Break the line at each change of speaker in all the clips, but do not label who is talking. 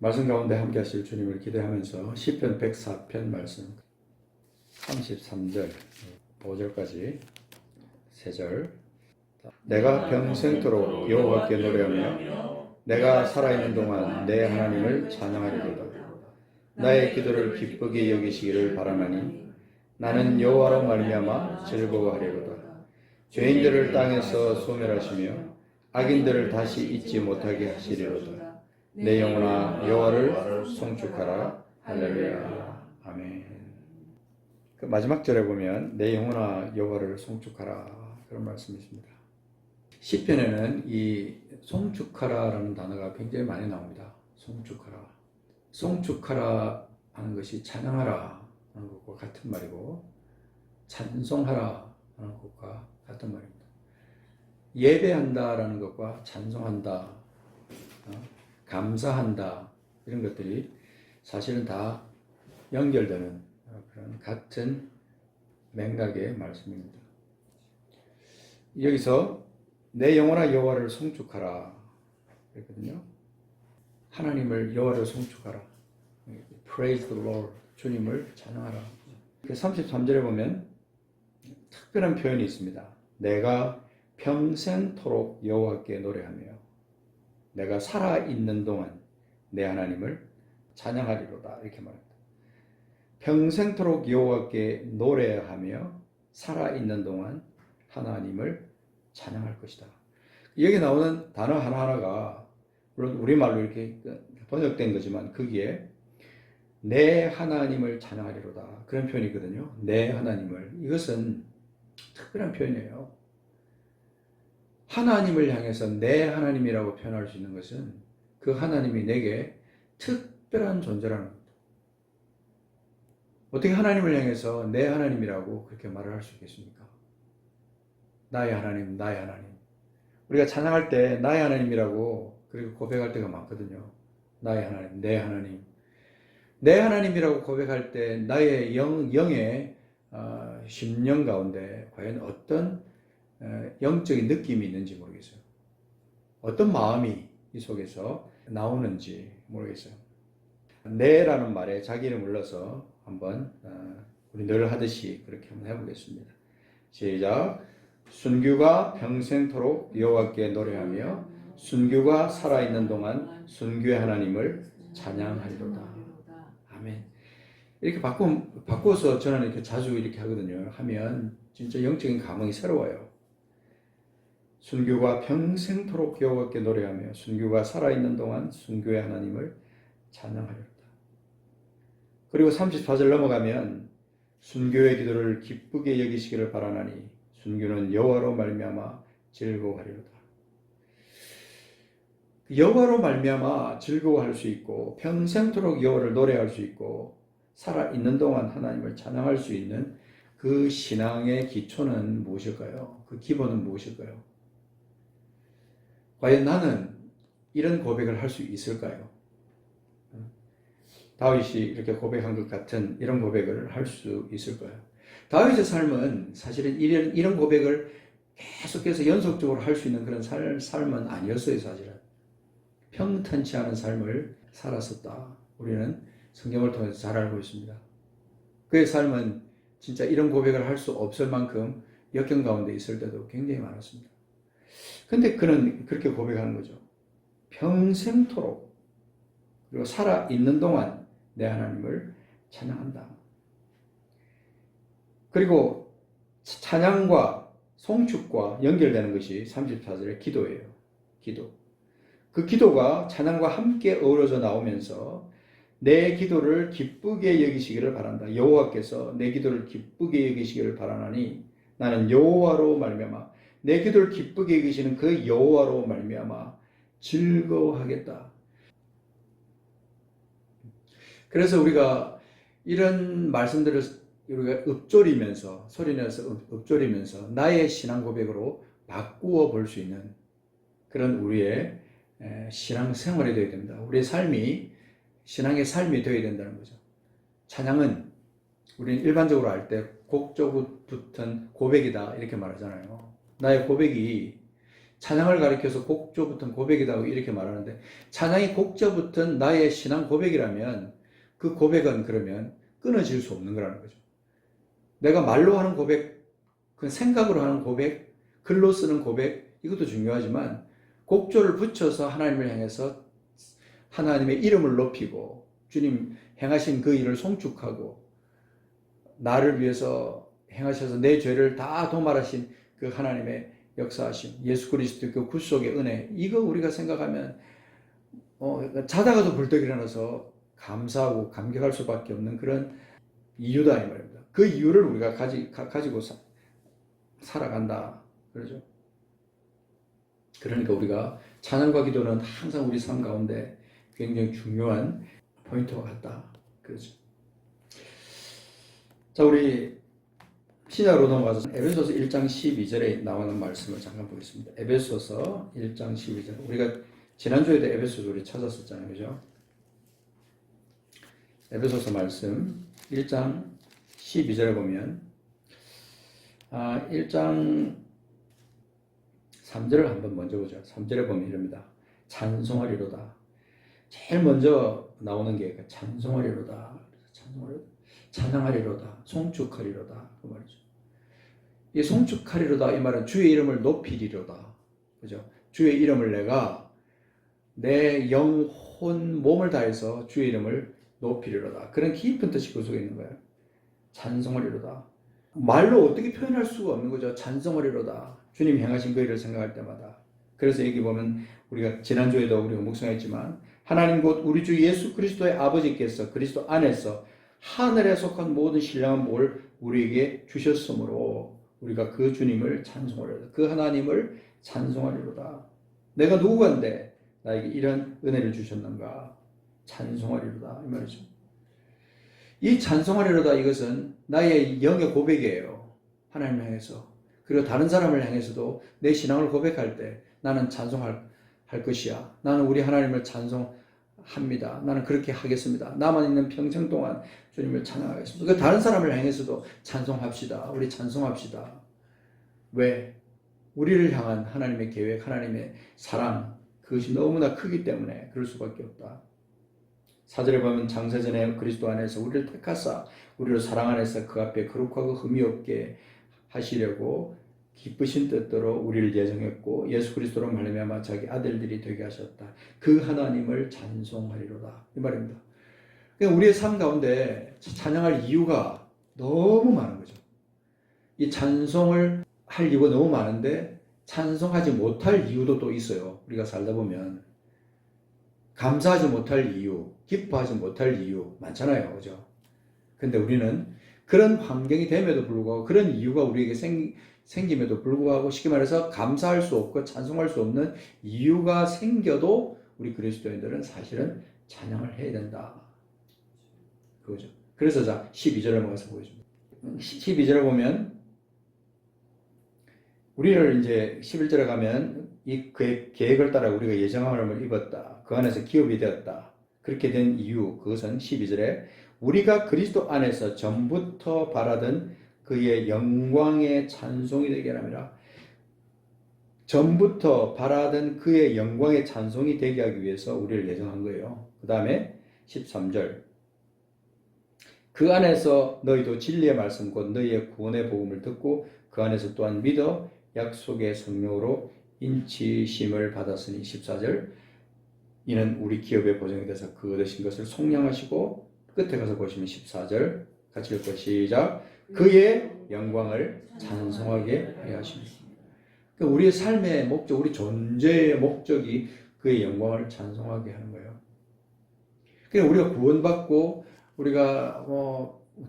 말씀 가운데 함께 하실 주님을 기대하면서 시편 104편 말씀 33절 5절까지 3절. 내가 평생토록 여호와께 노래하며 내가 살아있는 동안 내 하나님을 찬양하리로다. 나의 기도를 기쁘게 여기시기를 바라나니 나는 여호와로 말미암아 즐거워하리로다. 죄인들을 땅에서 소멸하시며 악인들을 다시 잊지 못하게 하시리로다. 내 영혼아 여호와를 송축하라. 할렐루야. 아멘. 그 마지막 절에 보면 내 영혼아 여호와를 송축하라 그런 말씀이 있습니다. 시편에는 이 송축하라라는 단어가 굉장히 많이 나옵니다. 송축하라. 송축하라 하는 것이 찬양하라 하는 것과 같은 말이고 찬송하라 하는 것과 같은 말입니다. 예배한다라는 것과 찬송한다, 감사한다 이런 것들이 사실은 다 연결되는 그런 같은 맥락의 말씀입니다. 여기서 내 영혼아 여호와를 송축하라 그랬거든요. 하나님을 여호와를 송축하라. Praise the Lord. 주님을 찬양하라. 33절에 보면 특별한 표현이 있습니다. 내가 평생토록 여호와께 노래하며 내가 살아있는 동안 내 하나님을 찬양하리로다 이렇게 말합니다. 평생토록 여호와께 노래하며 살아있는 동안 하나님을 찬양할 것이다. 여기 나오는 단어 하나하나가 물론 우리말로 이렇게 번역된 거지만 거기에 내 하나님을 찬양하리로다 그런 표현이거든요. 내 하나님을. 이것은 특별한 표현이에요. 하나님을 향해서 내 하나님이라고 표현할 수 있는 것은 그 하나님이 내게 특별한 존재라는 겁니다. 어떻게 하나님을 향해서 내 하나님이라고 그렇게 말을 할 수 있겠습니까? 나의 하나님, 나의 하나님. 우리가 찬양할 때 나의 하나님이라고 그리고 고백할 때가 많거든요. 나의 하나님, 내 하나님. 내 하나님이라고 고백할 때 나의 영의 심령 가운데 과연 어떤 영적인 느낌이 있는지 모르겠어요. 어떤 마음이 이 속에서 나오는지 모르겠어요. 내라는 말에 자기 이름을 넣어서 한번 우리 늘 하듯이 그렇게 한번 해보겠습니다. 시작. 순규가 평생토록 여호와께 노래하며 순규가 살아있는 동안 순규의 하나님을 찬양하리로다. 아멘. 이렇게 바꿔서 저는 이렇게 자주 이렇게 하거든요. 하면 진짜 영적인 감흥이 새로워요. 순교가 평생토록 여호와께 노래하며 순교가 살아있는 동안 순교의 하나님을 찬양하리로다. 그리고 34절 넘어가면 순교의 기도를 기쁘게 여기시기를 바라나니 순교는 여호와로 말미암아 즐거워하리로다. 여호와로 말미암아 즐거워할 수 있고 평생토록 여호와를 노래할 수 있고 살아있는 동안 하나님을 찬양할 수 있는 그 신앙의 기초는 무엇일까요? 그 기본은 무엇일까요? 과연 나는 이런 고백을 할 수 있을까요? 다윗이 이렇게 고백한 것 같은 이런 고백을 할 수 있을까요? 다윗의 삶은 사실은 이런 고백을 계속해서 연속적으로 할 수 있는 그런 삶은 아니었어요. 사실은 평탄치 않은 삶을 살았었다. 우리는 성경을 통해서 잘 알고 있습니다. 그의 삶은 진짜 이런 고백을 할 수 없을 만큼 역경 가운데 있을 때도 굉장히 많았습니다. 근데 그는 그렇게 고백하는 거죠. 평생토록 그리고 살아있는 동안 내 하나님을 찬양한다. 그리고 찬양과 송축과 연결되는 것이 34절의 기도예요. 기도. 그 기도가 찬양과 함께 어우러져 나오면서 내 기도를 기쁘게 여기시기를 바란다. 여호와께서 내 기도를 기쁘게 여기시기를 바라나니 나는 여호와로 말미암아 내 기도를 기쁘게 여기시는 그 여호와로 말미암아 즐거워하겠다. 그래서 우리가 이런 말씀들을 우리가 읊조리면서 소리내서 읊조리면서 나의 신앙 고백으로 바꾸어 볼 수 있는 그런 우리의 신앙 생활이 되어야 됩니다. 우리의 삶이 신앙의 삶이 되어야 된다는 거죠. 찬양은 우리는 일반적으로 할 때 곡조고 붙은 고백이다 이렇게 말하잖아요. 나의 고백이 찬양을 가리켜서 곡조 붙은 고백이다 이렇게 말하는데, 찬양이 곡조 붙은 나의 신앙 고백이라면 그 고백은 그러면 끊어질 수 없는 거라는 거죠. 내가 말로 하는 고백, 그 생각으로 하는 고백, 글로 쓰는 고백, 이것도 중요하지만 곡조를 붙여서 하나님을 향해서 하나님의 이름을 높이고 주님 행하신 그 일을 송축하고 나를 위해서 행하셔서 내 죄를 다 도말하신 그 하나님의 역사하심, 예수 그리스도의 그 구속의 은혜, 이거 우리가 생각하면 자다가도 벌떡 일어나서 감사하고 감격할 수밖에 없는 그런 이유다 이 말입니다. 그 이유를 우리가 가지고 살아간다 그러죠. 그러니까 우리가 찬양과 기도는 항상 우리 삶 가운데 굉장히 중요한 포인트와 같다 그러죠. 자, 우리 신약으로 넘어가서 에베소서 1장 12절에 나오는 말씀을 잠깐 보겠습니다. 에베소서 1장 12절. 우리가 지난주에도 에베소서 우리 찾았었잖아요. 그죠? 에베소서 말씀 1장 12절에 보면 1장 3절을 한번 먼저 보죠. 3절에 보면 이럽니다. 찬송하리로다. 제일 먼저 나오는 게 찬송하리로다. 찬양하리로다. 송축하리로다. 그 말이죠. 이 송축하리로다 이 말은 주의 이름을 높이리로다. 그죠? 주의 이름을 내가 내 영혼 몸을 다해서 주의 이름을 높이리로다. 그런 깊은 뜻이 그 속에 있는 거예요. 찬송하리로다. 말로 어떻게 표현할 수가 없는 거죠. 찬송하리로다. 주님 행하신 그 일을 생각할 때마다. 그래서 여기 보면 우리가 지난주에도 우리가 묵상했지만 하나님 곧 우리 주 예수 그리스도의 아버지께서 그리스도 안에서 하늘에 속한 모든 신령한 복을 우리에게 주셨으므로 우리가 그 주님을 찬송하리로다. 그 하나님을 찬송하리로다. 내가 누구건데 나에게 이런 은혜를 주셨는가. 찬송하리로다 이 말이죠. 이 찬송하리로다 이것은 나의 영의 고백이에요. 하나님을 향해서. 그리고 다른 사람을 향해서도 내 신앙을 고백할 때 나는 찬송할 것이야. 나는 우리 하나님을 찬송합니다. 나는 그렇게 하겠습니다. 나만 있는 평생 동안 주님을 찬양하겠습니다. 그 다른 사람을 향해서도 찬송합시다. 우리 찬송합시다. 왜? 우리를 향한 하나님의 계획, 하나님의 사랑, 그것이 너무나 크기 때문에 그럴 수밖에 없다. 4절에 보면 장세전에 그리스도 안에서 우리를 택하사 우리를 사랑 안에서 그 앞에 거룩하고 흠이 없게 하시려고 기쁘신 뜻대로 우리를 예정했고 예수 그리스도로 말미암아 자기 아들들이 되게 하셨다. 그 하나님을 찬송하리로다 이 말입니다. 그러니까 우리의 삶 가운데 찬양할 이유가 너무 많은 거죠. 이 찬송을 할 이유가 너무 많은데 찬송하지 못할 이유도 또 있어요. 우리가 살다 보면 감사하지 못할 이유, 기뻐하지 못할 이유 많잖아요. 그죠? 근데 우리는 그런 환경이 됨에도 불구하고 그런 이유가 우리에게 생김에도 불구하고 쉽게 말해서 감사할 수 없고 찬송할 수 없는 이유가 생겨도 우리 그리스도인들은 사실은 찬양을 해야 된다. 그거죠. 그래서 자 12절을 넘어가서 보여줍니다. 12절을 보면 우리를 이제 11절에 가면 이 그의 계획을 따라 우리가 예정함을 입었다. 그 안에서 기업이 되었다. 그렇게 된 이유 그것은 12절에 우리가 그리스도 안에서 전부터 바라던 그의 영광의 찬송이 되게 하라. 전부터 바라던 그의 영광의 찬송이 되게 하기 위해서 우리를 예정한 거예요. 그 다음에 13절 그 안에서 너희도 진리의 말씀 곧 너희의 구원의 복음을 듣고 그 안에서 또한 믿어 약속의 성령으로 인치심을 받았으니 14절 이는 우리 기업의 보장이 돼서 그 얻으신 것을 속량하시고 끝에 가서 보시면 14절 같이 읽고 시작 그의 영광을 찬송하게 하여 하십니다. 그러니까 우리의 삶의 목적, 우리 존재의 목적이 그의 영광을 찬송하게 하는 거예요. 그러니까 우리가 구원받고 우리가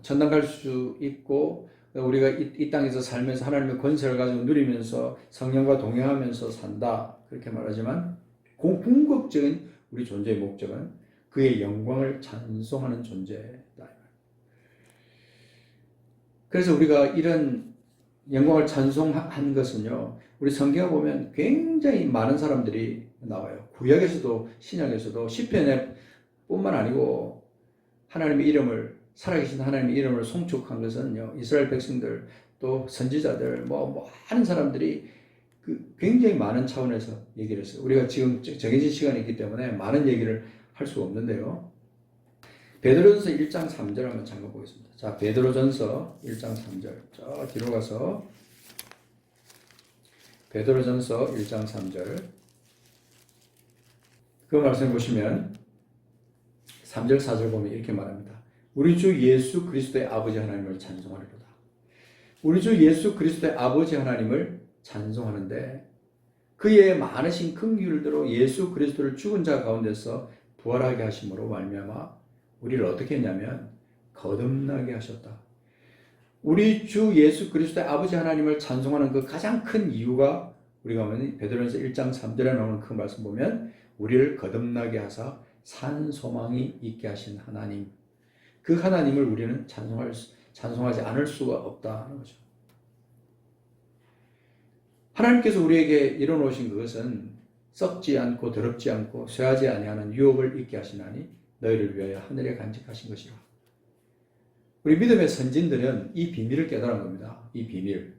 천당 갈 수 있고 우리가 이 땅에서 살면서 하나님의 권세를 가지고 누리면서 성령과 동행하면서 산다 그렇게 말하지만 궁극적인 우리 존재의 목적은 그의 영광을 찬송하는 존재다. 그래서 우리가 이런 영광을 찬송한 것은요 우리 성경을 보면 굉장히 많은 사람들이 나와요. 구약에서도 신약에서도 시편에 뿐만 아니고 하나님의 이름을 살아계신 하나님의 이름을 송축한 것은요 이스라엘 백성들 또 선지자들 많은 사람들이 굉장히 많은 차원에서 얘기를 했어요. 우리가 지금 정해진 시간이 있기 때문에 많은 얘기를 할 수가 없는데요. 베드로전서 1장 3절 한번 잠깐 보겠습니다. 자, 베드로전서 1장 3절. 저 뒤로 가서 베드로전서 1장 3절. 그 말씀 보시면 3절 4절 보면 이렇게 말합니다. 우리 주 예수 그리스도의 아버지 하나님을 찬송하리로다. 우리 주 예수 그리스도의 아버지 하나님을 찬송하는데 그의 많으신 긍휼대로 예수 그리스도를 죽은 자 가운데서 부활하게 하심으로 말미암아 우리를 어떻게 했냐면 거듭나게 하셨다. 우리 주 예수 그리스도의 아버지 하나님을 찬송하는 그 가장 큰 이유가 우리가 보면 베드로전서 1장 3절에 나오는 그 말씀 보면 우리를 거듭나게 하사 산 소망이 있게 하신 하나님, 그 하나님을 우리는 찬송하지 않을 수가 없다는 거죠. 하나님께서 우리에게 이뤄놓으신 그것은 썩지 않고 더럽지 않고 쇠하지 아니하는 유업을 있게 하시나니 너희를 위하여 하늘에 간직하신 것이라. 우리 믿음의 선진들은 이 비밀을 깨달은 겁니다. 이 비밀,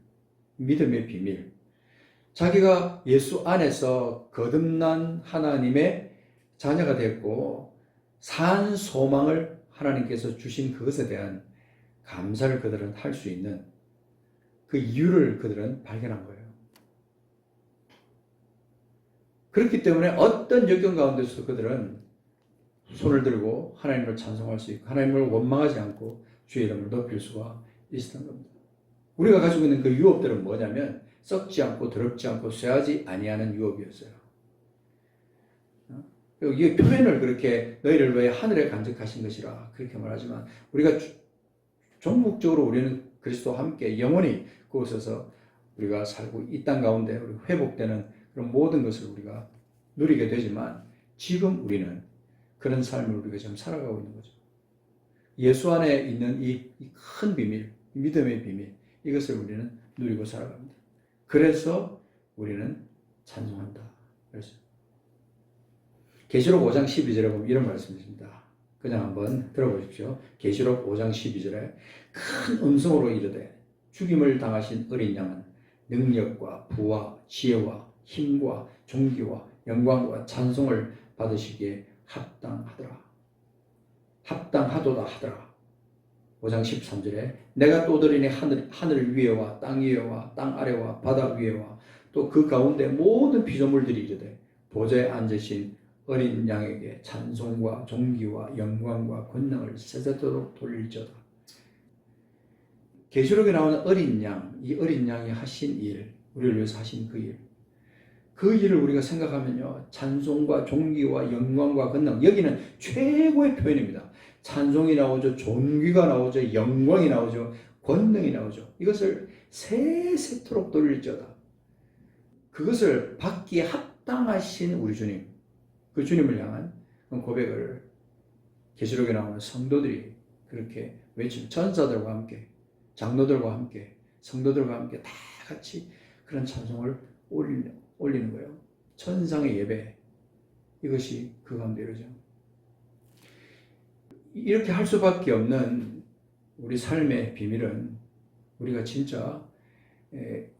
믿음의 비밀. 자기가 예수 안에서 거듭난 하나님의 자녀가 됐고 산 소망을 하나님께서 주신 그것에 대한 감사를 그들은 할 수 있는 그 이유를 그들은 발견한 거예요. 그렇기 때문에 어떤 역경 가운데서도 그들은 손을 들고 하나님을 찬송할 수 있고 하나님을 원망하지 않고 주의 이름을 높일 수가 있었던 겁니다. 우리가 가지고 있는 그 유업들은 뭐냐면 썩지 않고 더럽지 않고 쇠하지 아니하는 유업이었어요. 그리고 이 표현을 그렇게 너희를 위해 하늘에 간직하신 것이라 그렇게 말하지만 우리가 종목적으로 우리는 그리스도와 함께 영원히 그곳에서 우리가 살고 이 땅 가운데 우리 회복되는 그런 모든 것을 우리가 누리게 되지만 지금 우리는 그런 삶을 우리가 지금 살아가고 있는 거죠. 예수 안에 있는 이 큰 비밀, 믿음의 비밀, 이것을 우리는 누리고 살아갑니다. 그래서 우리는 찬송한다. 그래서 계시록 5장 12절에 보면 이런 말씀이 있습니다. 그냥 한번 들어보십시오. 계시록 5장 12절에 큰 음성으로 이르되 죽임을 당하신 어린 양은 능력과 부와 지혜와 힘과 존귀와 영광과 찬송을 받으시기에 합당하더라. 합당하도다 하더라. 5장 13절에 내가 또 들으니 하늘 위에와 땅 위에와 땅 아래와 바다 위에와 또 그 가운데 모든 피조물들이 이르되 보좌에 앉으신 어린 양에게 찬송과 존귀와 영광과 권능을 세세토록 돌릴지어다. 계시록에 나오는 어린 양, 이 어린 양이 하신 일, 우리를 위해서 하신 그 일, 그 일을 우리가 생각하면요, 찬송과 존귀와 영광과 권능, 여기는 최고의 표현입니다. 찬송이 나오죠, 존귀가 나오죠, 영광이 나오죠, 권능이 나오죠. 이것을 세세토록 돌릴지어다. 그것을 받기에 합당하신 우리 주님, 그 주님을 향한 고백을 계시록에 나오는 성도들이 그렇게 외치는, 천사들과 함께, 장로들과 함께, 성도들과 함께 다 같이 그런 찬송을 올리는 거예요. 천상의 예배, 이것이 그 가운데 이루어져. 이렇게 할 수밖에 없는 우리 삶의 비밀은 우리가 진짜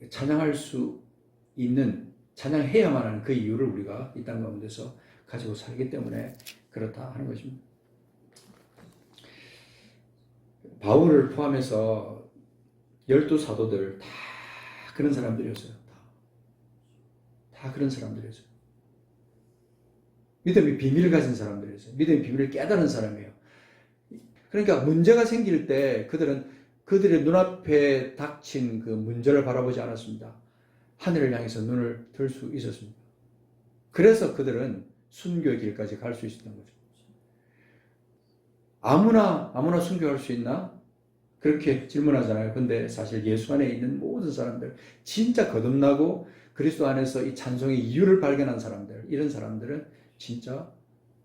찬양할 수 있는, 찬양해야만 하는 그 이유를 우리가 이 땅 가운데서 가지고 살기 때문에 그렇다 하는 것입니다. 바울을 포함해서 12사도들 다 그런 사람들이었어요. 다 그런 사람들이었어요. 믿음의 비밀을 가진 사람들이었어요. 믿음의 비밀을 깨달은 사람이에요. 그러니까 문제가 생길 때 그들은 그들의 눈앞에 닥친 그 문제를 바라보지 않았습니다. 하늘을 향해서 눈을 들 수 있었습니다. 그래서 그들은 순교의 길까지 갈 수 있었던 거죠. 아무나 순교할 수 있나? 그렇게 질문하잖아요. 근데 사실 예수 안에 있는 모든 사람들, 진짜 거듭나고 그리스도 안에서 이 찬송의 이유를 발견한 사람들, 이런 사람들은 진짜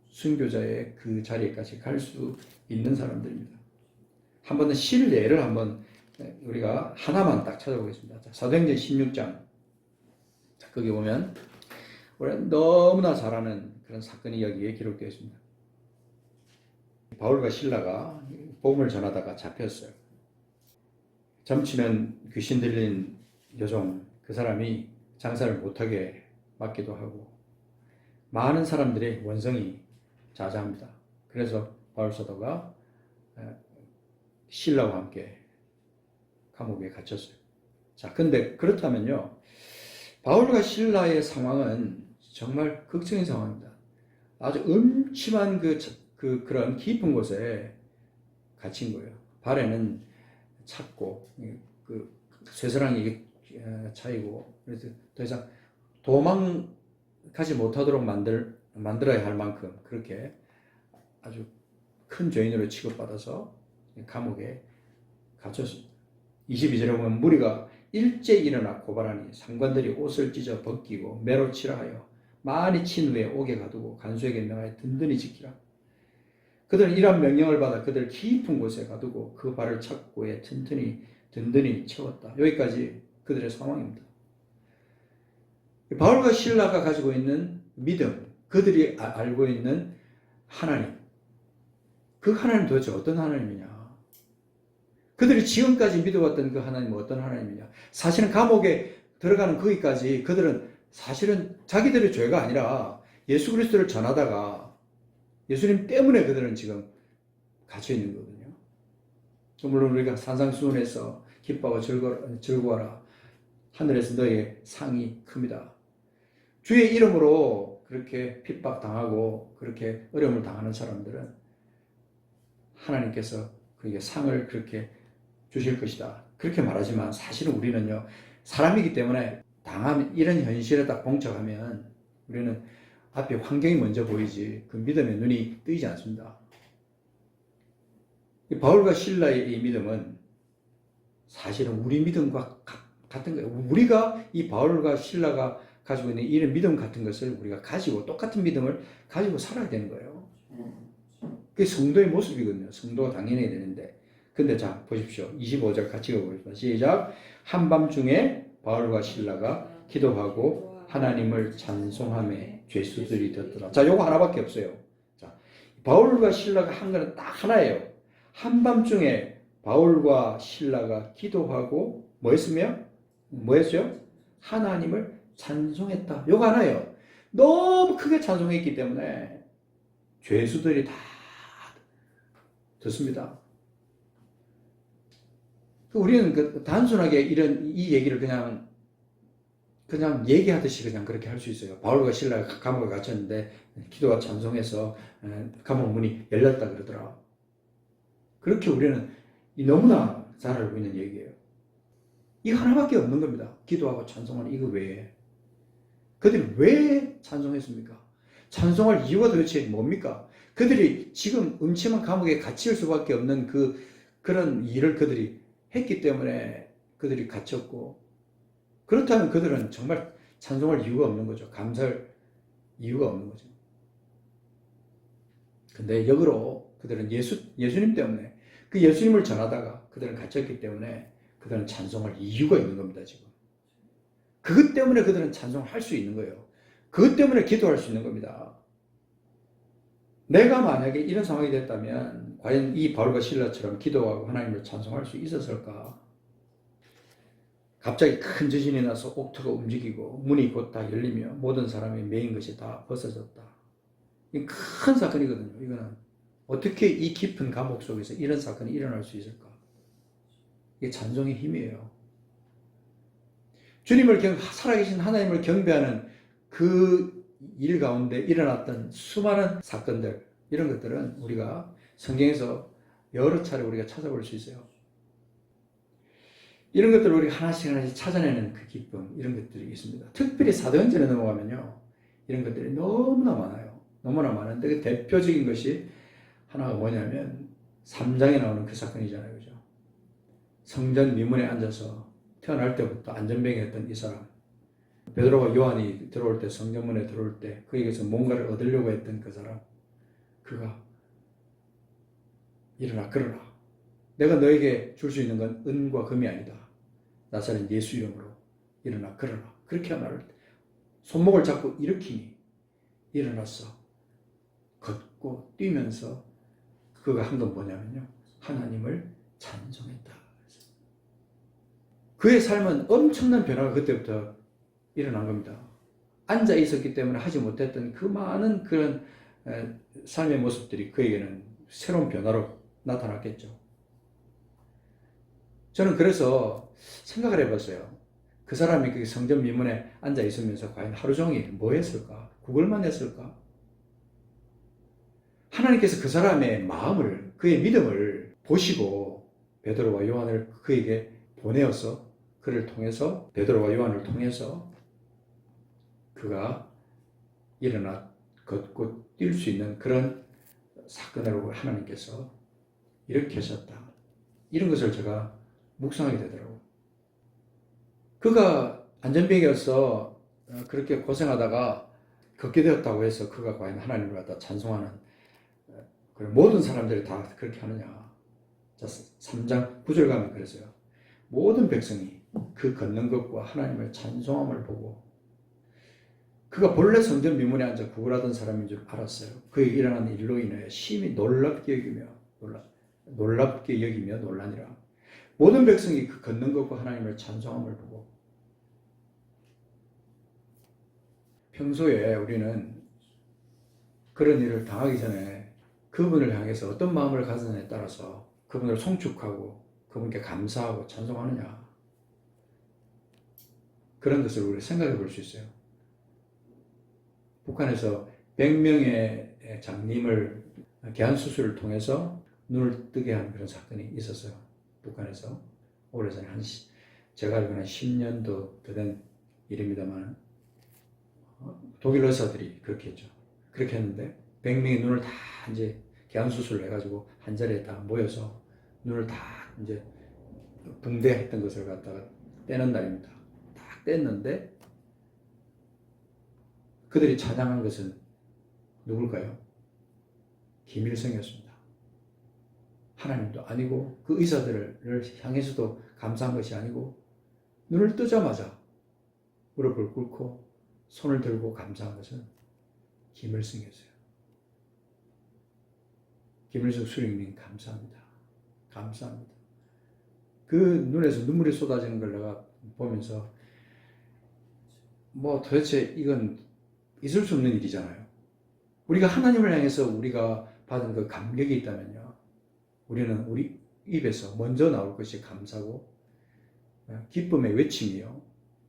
순교자의 그 자리에까지 갈 수 있는 사람들입니다. 한 번은 실례를 한번 우리가 하나만 딱 찾아보겠습니다. 자, 사도행전 16장. 자, 거기 보면 우리가 너무나 잘 아는 그런 사건이 여기에 기록되어 있습니다. 바울과 실라가 복음을 전하다가 잡혔어요. 점치는 귀신 들린 여종, 그 사람이 장사를 못하게 막기도 하고 많은 사람들의 원성이 자자합니다. 그래서 바울 사도가 신라와 함께 감옥에 갇혔어요. 자, 근데 그렇다면요, 바울과 신라의 상황은 정말 극적인 상황입니다. 아주 음침한 그런 깊은 곳에 갇힌 거예요. 발에는 찼고 그 쇠사랑이 차이고, 그래서 더 이상 도망가지 못하도록 만들어야 할 만큼 그렇게 아주 큰 죄인으로 취급받아서 감옥에 갇혔습니다. 22절에 보면 무리가 일제 일어나 고발하니 상관들이 옷을 찢어 벗기고 매로 치라 하여 많이 친 후에 옥에 가두고 간수에게 명하여 든든히 지키라. 그들은 이런 명령을 받아 그들 깊은 곳에 가두고 그 발을 착고에 든든히 채웠다. 여기까지 그들의 상황입니다. 바울과 실라가 가지고 있는 믿음, 그들이 알고 있는 하나님, 그 하나님 도대체 어떤 하나님이냐? 그들이 지금까지 믿어왔던 그 하나님은 어떤 하나님이냐? 사실은 감옥에 들어가는 거기까지 그들은 사실은 자기들의 죄가 아니라 예수 그리스도를 전하다가 예수님 때문에 그들은 지금 갇혀 있는 거거든요. 물론 우리가 산상수훈에서 기뻐하고 즐거워하라. 하늘에서 너의 상이 큽니다. 주의 이름으로 그렇게 핍박당하고 그렇게 어려움을 당하는 사람들은 하나님께서 그에게 상을 그렇게 주실 것이다. 그렇게 말하지만 사실은 우리는요, 사람이기 때문에 당하면 이런 현실에 딱 봉착하면 우리는 앞에 환경이 먼저 보이지 그 믿음의 눈이 뜨이지 않습니다. 바울과 실라의 이 믿음은 사실은 우리 믿음과 같은 거예요. 우리가 이 바울과 실라가 가지고 있는 이런 믿음 같은 것을 우리가 가지고 똑같은 믿음을 가지고 살아야 되는 거예요. 그게 성도의 모습이거든요. 성도가 당연해야 되는데. 근데 자, 보십시오. 25절 같이 읽어보겠습니다. 시작. 한밤중에 바울과 실라가 기도하고 하나님을 찬송하며 죄수들이 듣더라. 자, 요거 하나밖에 없어요. 자, 바울과 실라가 한 거는 딱 하나예요. 한밤중에 바울과 실라가 기도하고 뭐 했으며? 뭐 했어요? 하나님을 찬송했다. 요거 하나예요. 너무 크게 찬송했기 때문에 죄수들이 다 듣습니다. 우리는 단순하게 이 얘기를 그냥 얘기하듯이 그냥 그렇게 할 수 있어요. 바울과 실라가 감옥에 갇혔는데 기도와 찬송해서 감옥 문이 열렸다 그러더라. 그렇게 우리는 너무나 잘 알고 있는 얘기예요. 이거 하나밖에 없는 겁니다. 기도하고 찬송하는 이거 외에. 그들이 왜 찬송했습니까? 찬송할 이유가 도대체 뭡니까? 그들이 지금 음침한 감옥에 갇힐 수밖에 없는 그런 일을 그들이 했기 때문에 그들이 갇혔고, 그렇다면 그들은 정말 찬송할 이유가 없는 거죠. 감사할 이유가 없는 거죠. 근데 역으로 그들은 예수님 때문에 그 예수님을 전하다가 그들은 갇혔기 때문에 그들은 찬송할 이유가 있는 겁니다. 지금 그것 때문에 그들은 찬송을 할 수 있는 거예요. 그것 때문에 기도할 수 있는 겁니다. 내가 만약에 이런 상황이 됐다면 과연 이 바울과 실라처럼 기도하고 하나님을 찬송할 수 있었을까? 갑자기 큰 지진이 나서 옥토가 움직이고 문이 곧 다 열리며 모든 사람이 메인 것이 다 벗어졌다. 이건 큰 사건이거든요. 이거는 어떻게 이 깊은 감옥 속에서 이런 사건이 일어날 수 있을까? 이게 찬송의 힘이에요. 주님을 살아계신 하나님을 경배하는 그 일 가운데 일어났던 수많은 사건들, 이런 것들은 우리가 성경에서 여러 차례 우리가 찾아볼 수 있어요. 이런 것들을 우리가 하나씩 찾아내는 그 기쁨, 이런 것들이 있습니다. 특별히 사도행전에 넘어가면요, 이런 것들이 너무나 많아요. 너무나 많은데 그 대표적인 것이 하나가 뭐냐면 3장에 나오는 그 사건이잖아요. 그죠? 성전 미문에 앉아서 태어날 때부터 안전뱅이였던 이 사람, 베드로와 요한이 들어올 때, 성전문에 들어올 때 거기에서 뭔가를 얻으려고 했던 그 사람, 그가 일어나 걸어라. 내가 너에게 줄 수 있는 건 은과 금이 아니다. 나사렛 예수 이름으로 일어나 걸어라. 그렇게 말을 손목을 잡고 일으키니 일어났어. 걷고 뛰면서 그가 한 건 뭐냐면요, 하나님을 찬송했다. 그의 삶은 엄청난 변화가 그때부터 일어난 겁니다. 앉아 있었기 때문에 하지 못했던 그 많은 그런 삶의 모습들이 그에게는 새로운 변화로 나타났겠죠. 저는 그래서 생각을 해봤어요. 그 사람이 그 성전 미문에 앉아 있으면서 과연 하루 종일 뭐 했을까? 구걸만 했을까? 하나님께서 그 사람의 마음을, 그의 믿음을 보시고 베드로와 요한을 그에게 보내어서 그를 통해서, 베드로와 요한을 통해서 그가 일어나 걷고 뛸 수 있는 그런 사건으로 하나님께서 일으키셨다. 이런 것을 제가 묵상하게 되더라고요. 그가 안전병이어서 그렇게 고생하다가 걷게 되었다고 해서 그가 과연 하나님을 갖다 찬송하는 모든 사람들이 다 그렇게 하느냐. 자, 3장 9절 가면 그랬어요. 모든 백성이 그 걷는 것과 하나님을 찬송함을 보고 그가 본래 성전 미문에 앉아 구걸하던 사람인 줄 알았어요. 그의 일어난 일로 인하여 심히 놀랍게 여기며 놀라니라. 모든 백성이 그 걷는 것과 하나님을 찬송함을 보고 평소에 우리는 그런 일을 당하기 전에 그분을 향해서 어떤 마음을 가졌느냐에 따라서 그분을 송축하고 그분께 감사하고 찬송하느냐, 그런 것을 우리 생각해 볼 수 있어요. 북한에서 100명의 장님을 개안수술을 통해서 눈을 뜨게 한 그런 사건이 있었어요. 북한에서 오래전에 제가 알기로는 10년도 더 된 일입니다만 독일 의사들이 그렇게 했죠. 그렇게 했는데 100명의 눈을 다 이제 개안수술을 해가지고 한 자리에 다 모여서 눈을 다 이제 붕대했던 것을 갖다가 떼는 날입니다. 딱 뗐는데 그들이 찬양한 것은 누굴까요? 김일성이었습니다. 하나님도 아니고 그 의사들을 향해서도 감사한 것이 아니고 눈을 뜨자마자 무릎을 꿇고 손을 들고 감사한 것은 김일성이었어요. 김일성 수령님 감사합니다. 감사합니다. 그 눈에서 눈물이 쏟아지는 걸 내가 보면서 도대체 이건 있을 수 없는 일이잖아요. 우리가 하나님을 향해서 우리가 받은 그 감격이 있다면요, 우리는 우리 입에서 먼저 나올 것이 감사고 기쁨의 외침이요,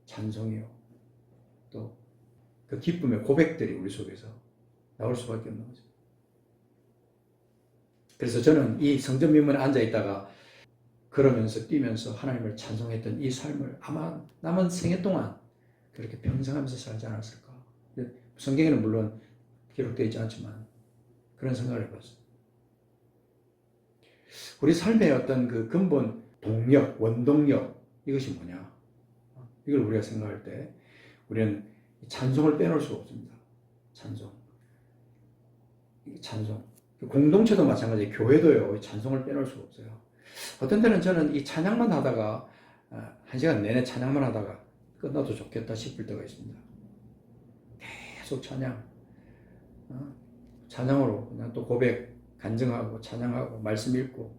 찬송이요, 또 그 기쁨의 고백들이 우리 속에서 나올 수밖에 없는 거죠. 그래서 저는 이 성전 미문에 앉아 있다가 걸으면서 뛰면서 하나님을 찬송했던 이 삶을 아마 남은 생애 동안 그렇게 평생하면서 살지 않았을까. 성경에는 물론 기록되어 있지 않지만 그런 생각을 해봤어요. 우리 삶의 어떤 그 근본 동력, 원동력, 이것이 뭐냐? 이걸 우리가 생각할 때 우리는 찬송을 빼놓을 수가 없습니다. 찬송. 공동체도 마찬가지예요. 교회도요, 찬송을 빼놓을 수가 없어요. 어떤 때는 저는 이 찬양만 하다가, 한 시간 내내 찬양만 하다가 끝나도 좋겠다 싶을 때가 있습니다. 계속 찬양으로 그냥 또 고백, 간증하고, 찬양하고, 말씀 읽고,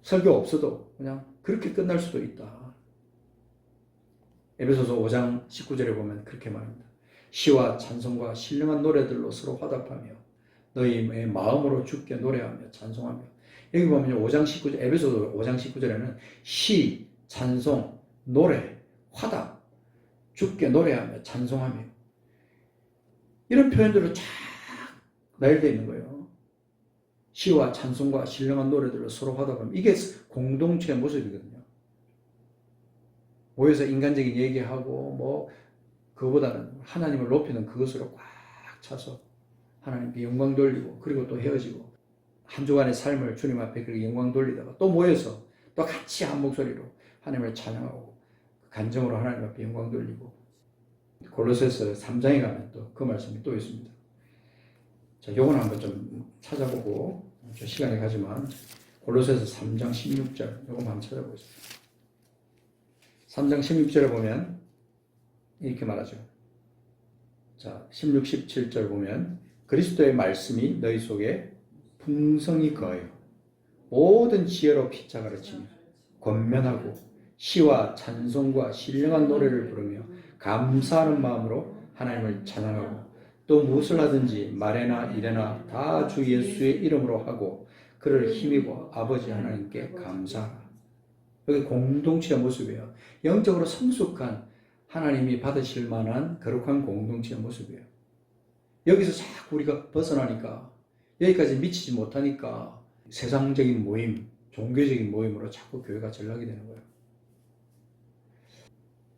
설교 없어도 그냥 그렇게 끝날 수도 있다. 에베소서 5장 19절에 보면 그렇게 말합니다. 시와 찬송과 신령한 노래들로 서로 화답하며 너희의 마음으로 주께 노래하며 찬송하며. 여기 보면 5장 19절, 에베소서 5장 19절에는 시, 찬송, 노래, 화답, 주께 노래하며 찬송하며, 이런 표현들로 쫙 나열되어 있는 거예요. 시와 찬송과 신령한 노래들로 서로 화답하며, 이게 공동체의 모습이거든요. 모여서 인간적인 얘기하고 그거보다는 하나님을 높이는 그것으로 꽉 차서 하나님께 영광 돌리고, 그리고 또 헤어지고 한 주간의 삶을 주님 앞에 그렇게 영광 돌리다가 또 모여서 또 같이 한 목소리로 하나님을 찬양하고 간정으로 하나님 앞에 영광 돌리고. 골로새서 3장에 가면 또 그 말씀이 또 있습니다. 자, 요거는 한번 좀 찾아보고, 시간이 가지만 골로새서 3장 16절 요거 한번 찾아보겠습니다. 3장 16절에 보면 이렇게 말하죠. 자, 16, 17절 보면 그리스도의 말씀이 너희 속에 풍성히 거하여 모든 지혜로 피차 가르치며 권면하고 시와 찬송과 신령한 노래를 부르며 감사하는 마음으로 하나님을 찬양하고 또 무엇을 하든지 말에나 일에나 다 주 예수의 이름으로 하고 그를 힘입어 아버지 하나님께 감사하라. 여기 공동체의 모습이에요. 영적으로 성숙한 하나님이 받으실 만한 거룩한 공동체의 모습이에요. 여기서 자꾸 우리가 벗어나니까 여기까지 미치지 못하니까 세상적인 모임, 종교적인 모임으로 자꾸 교회가 전락이 되는 거예요.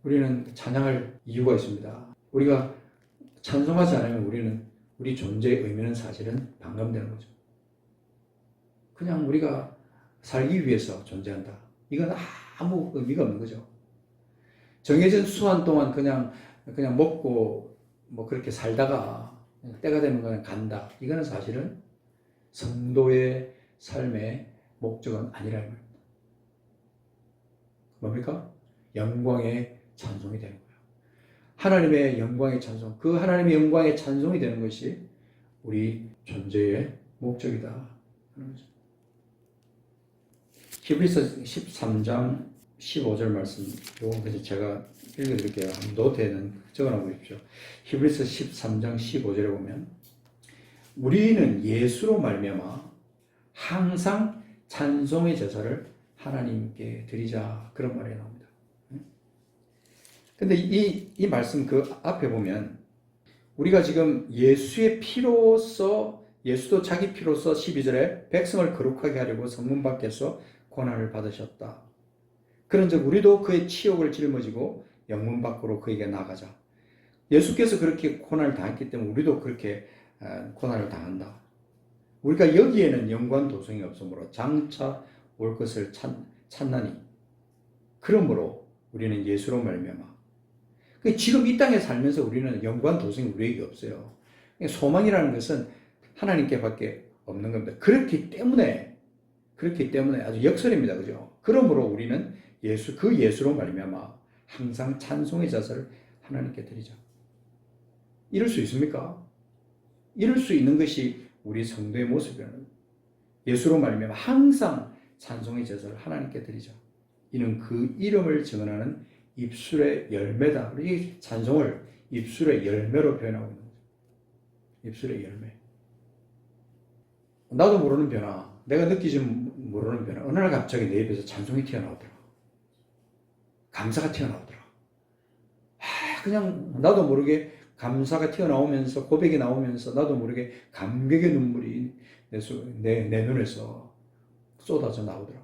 우리는 찬양할 이유가 있습니다. 우리가 찬송하지 않으면 우리는 우리 존재의 의미는 사실은 반감되는 거죠. 그냥 우리가 살기 위해서 존재한다. 이건 아무 의미가 없는 거죠. 정해진 수한 동안 그냥 먹고 뭐 그렇게 살다가 때가 되면 그냥 간다. 이거는 사실은 성도의 삶의 목적은 아니라는 겁니다. 뭡니까? 영광의 찬송이 되는 거예요. 하나님의 영광의 찬송, 그 하나님의 영광의 찬송이 되는 것이 우리 존재의 목적이다 하는 거죠. 히브리서 13장 15절 말씀, 요건 그래서 제가 읽어드릴게요. 한번 노트에는 적어놔 보십시오. 히브리서 13장 15절에 보면 우리는 예수로 말미암아 항상 찬송의 제사를 하나님께 드리자, 그런 말이 나옵니다. 근데 이 말씀 그 앞에 보면 우리가 지금 예수의 피로써, 예수도 자기 피로써 12절에 백성을 거룩하게 하려고 성문 밖에서 고난을 받으셨다. 그런즉 우리도 그의 치욕을 짊어지고 영문 밖으로 그에게 나가자. 예수께서 그렇게 고난을 당했기 때문에 우리도 그렇게 고난을 당한다. 우리가 여기에는 영광 도성이 없으므로 장차 올 것을 찾나니 그러므로 우리는 예수로 말미암아. 지금 이 땅에 살면서 우리는 영광 도성이 우리에게 없어요. 소망이라는 것은 하나님께 밖에 없는 겁니다. 그렇기 때문에 아주 역설입니다. 그죠? 그러므로 우리는 그 예수로 말미암아 항상 찬송의 자세를 하나님께 드리자. 이럴 수 있습니까? 이럴 수 있는 것이 우리 성도의 모습이라는, 예수로 말미암아 항상 찬송의 제사를 하나님께 드리자. 이는 그 이름을 증언하는 입술의 열매다. 이 찬송을 입술의 열매로 표현하고 있는 거죠. 입술의 열매. 나도 모르는 변화, 내가 느끼지 모르는 변화, 어느 날 갑자기 내 입에서 찬송이 튀어나오더라. 감사가 튀어나오더라. 그냥 나도 모르게 감사가 튀어나오면서, 고백이 나오면서 나도 모르게 감격의 눈물이 내 눈에서 쏟아져 나오더라.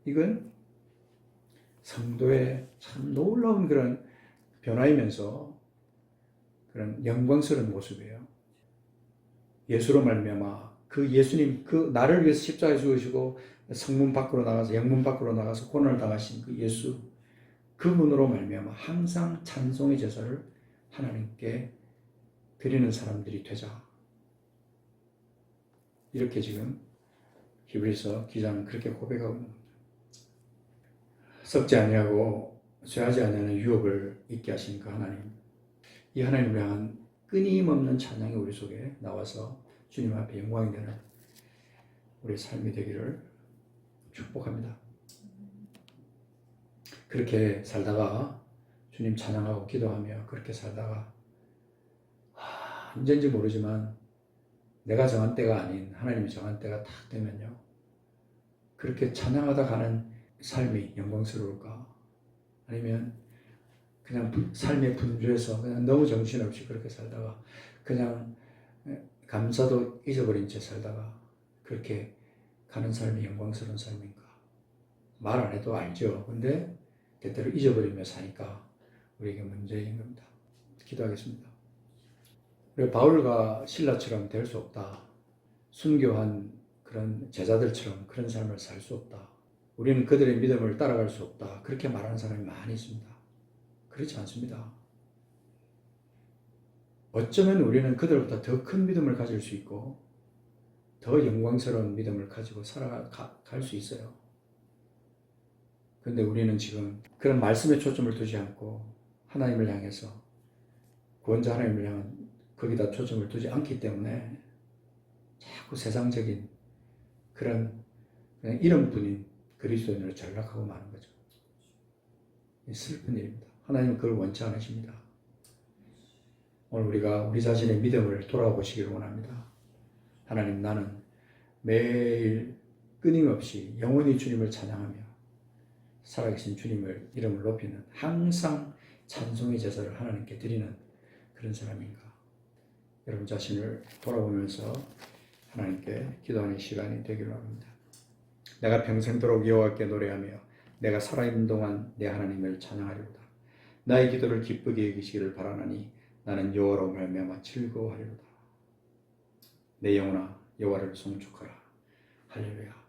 이건 성도의 참 놀라운 그런 변화이면서 그런 영광스러운 모습이에요. 예수로 말미암아 그 예수님, 그 나를 위해서 십자가에 죽으시고 성문 밖으로 나가서, 영문 밖으로 나가서 고난을 당하신 그 예수, 그분으로 말미암아 항상 찬송의 제사를 하나님께 드리는 사람들이 되자. 이렇게 지금 히브리서 기자는 그렇게 고백하고 있는 겁니다. 썩지 아니하고 쇠하지 아니하는 유업을 있게 하신 그 하나님, 이 하나님을 향한 끊임없는 찬양이 우리 속에 나와서 주님 앞에 영광이 되는 우리 삶이 되기를 축복합니다. 그렇게 살다가 주님 찬양하고 기도하며 그렇게 살다가 언젠지 모르지만 내가 정한 때가 아닌 하나님이 정한 때가 딱 되면요, 그렇게 찬양하다 가는 삶이 영광스러울까? 아니면 그냥 삶의 분주해서 그냥 너무 정신없이 그렇게 살다가 그냥 감사도 잊어버린 채 살다가 그렇게 가는 삶이 영광스러운 삶인가? 말 안 해도 알죠. 근데 때때로 잊어버리며 사니까 우리에게 문제인 겁니다. 기도하겠습니다. 우리 바울과 실라처럼 될 수 없다. 순교한 그런 제자들처럼 그런 삶을 살 수 없다. 우리는 그들의 믿음을 따라갈 수 없다. 그렇게 말하는 사람이 많이 있습니다. 그렇지 않습니다. 어쩌면 우리는 그들보다 더 큰 믿음을 가질 수 있고 더 영광스러운 믿음을 가지고 살아갈 수 있어요. 그런데 우리는 지금 그런 말씀에 초점을 두지 않고 하나님을 향해서, 구원자 하나님을 향한 거기다 초점을 두지 않기 때문에 자꾸 세상적인 그런 그냥 이름뿐인 그리스도인으로 전락하고 마는 거죠. 슬픈 일입니다. 하나님은 그걸 원치 않으십니다. 오늘 우리가 우리 자신의 믿음을 돌아보시기를 원합니다. 하나님, 나는 매일 끊임없이 영원히 주님을 찬양하며 살아계신 주님을 이름을 높이는 항상 찬송의 제사를 하나님께 드리는 그런 사람인가? 여러분 자신을 돌아보면서 하나님께 기도하는 시간이 되기를 합니다. 내가 평생도록 여호와께 노래하며 내가 살아있는 동안 내 하나님을 찬양하리로다. 나의 기도를 기쁘게 여기시기를 바라나니 나는 여호와로 말미암아 즐거워하리로다. 내 영혼아 여호와를 송축하라. 할렐루야.